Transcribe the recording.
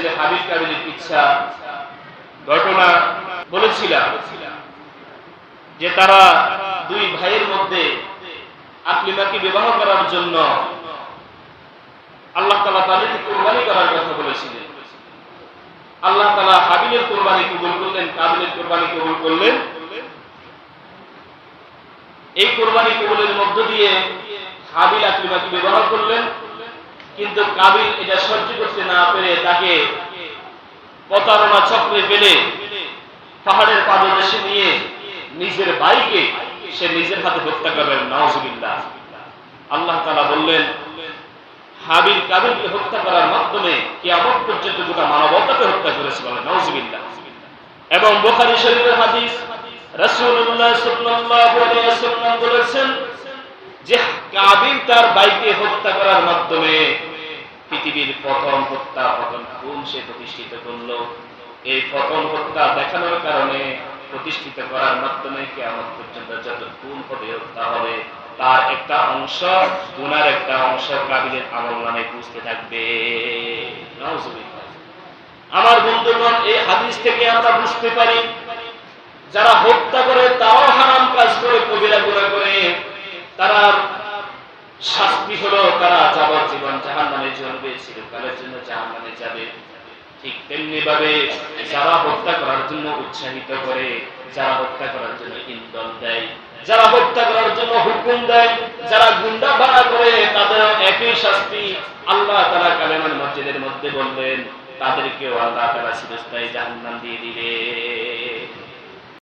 হাদিসের হাবিল কাবিলের কিচ্ছা ঘটনা বলেছিলাম যে তারা দুই ভাইয়ের মধ্যে আকলিমাকে বিবাহ করার জন্য আল্লাহ তাআলা তাদেরকে কুরবানি করার কথা বলেছিলেন। আল্লাহ তাআলা হাবিলের কুরবানি কবুল করলেন, কাবিলের কুরবানি কবুল করলেন। এই কুরবানি কবুলের মধ্য দিয়ে হাবিল আকলিমাকে বিবাহ করলেন, কিন্তু কাবিল এটা সহ্য করতে না পেরে তাকে প্রতারণা চক্রে ফেলে পাহাড়ের পাদদেশে নিয়ে নিজের ভাইকে সে নিজের হাতে হত্যা করলেন। নাউজুবিল্লাহ। আল্লাহ তাআলা বললেন হাবিল কাবিলকে হত্যা করার মাধ্যমে কিয়ামত পর্যন্ত গোটা মানবতাকে হত্যা করেছে। নাউজুবিল্লাহ। এবং বুখারী শরীফের হাদিস, রাসূলুল্লাহ সাল্লাল্লাহু আলাইহি ওয়াসাল্লাম বলেছেন যে কাবিল তার ভাইকে হত্যা করার মাধ্যমে পৃথিবীর প্রথম হত্যা, প্রথম খুন সে প্রতিষ্ঠিত করলো। এই প্রথম হত্যা দেখানোর কারণে, প্রতিষ্ঠিত করার মাধ্যমে কিয়ামত পর্যন্ত যত খুন হবে, হত্যা হবে, তার একটা অংশ, গুনার একটা অংশ কাবিলের আমলনামে পৌঁছতে থাকবে। নাউজুবিল্লাহ। আমার বন্ধুগণ, এই হাদিস থেকে আমরা বুঝতে পারি যারা হত্যা করে তারাও হারাম কাজ করে, কবিরা গুনাহ করে, তারা শাস্তি হলো তারা যাবজ্জীবন জাহান্নামে জ্বলবে, চিরকালের জন্য জাহান্নামে যাবে। ঠিক তেমনি ভাবে যারা হত্যা করার জন্য উৎসাহিত করে, যারা হত্যা করার জন্য ইন্ধন দেয়, যারা হত্যা করার জন্য হুকুম দেয়, যারা গুন্ডা ভাড়া করে, তাদের একই শাস্তি আল্লাহ তাআলা কালেমার মসজিদের মধ্যে বললেন, তাদেরকেও আল্লাহ তাআলা চিরস্থায়ী জাহান্নাম দিয়ে দিবে।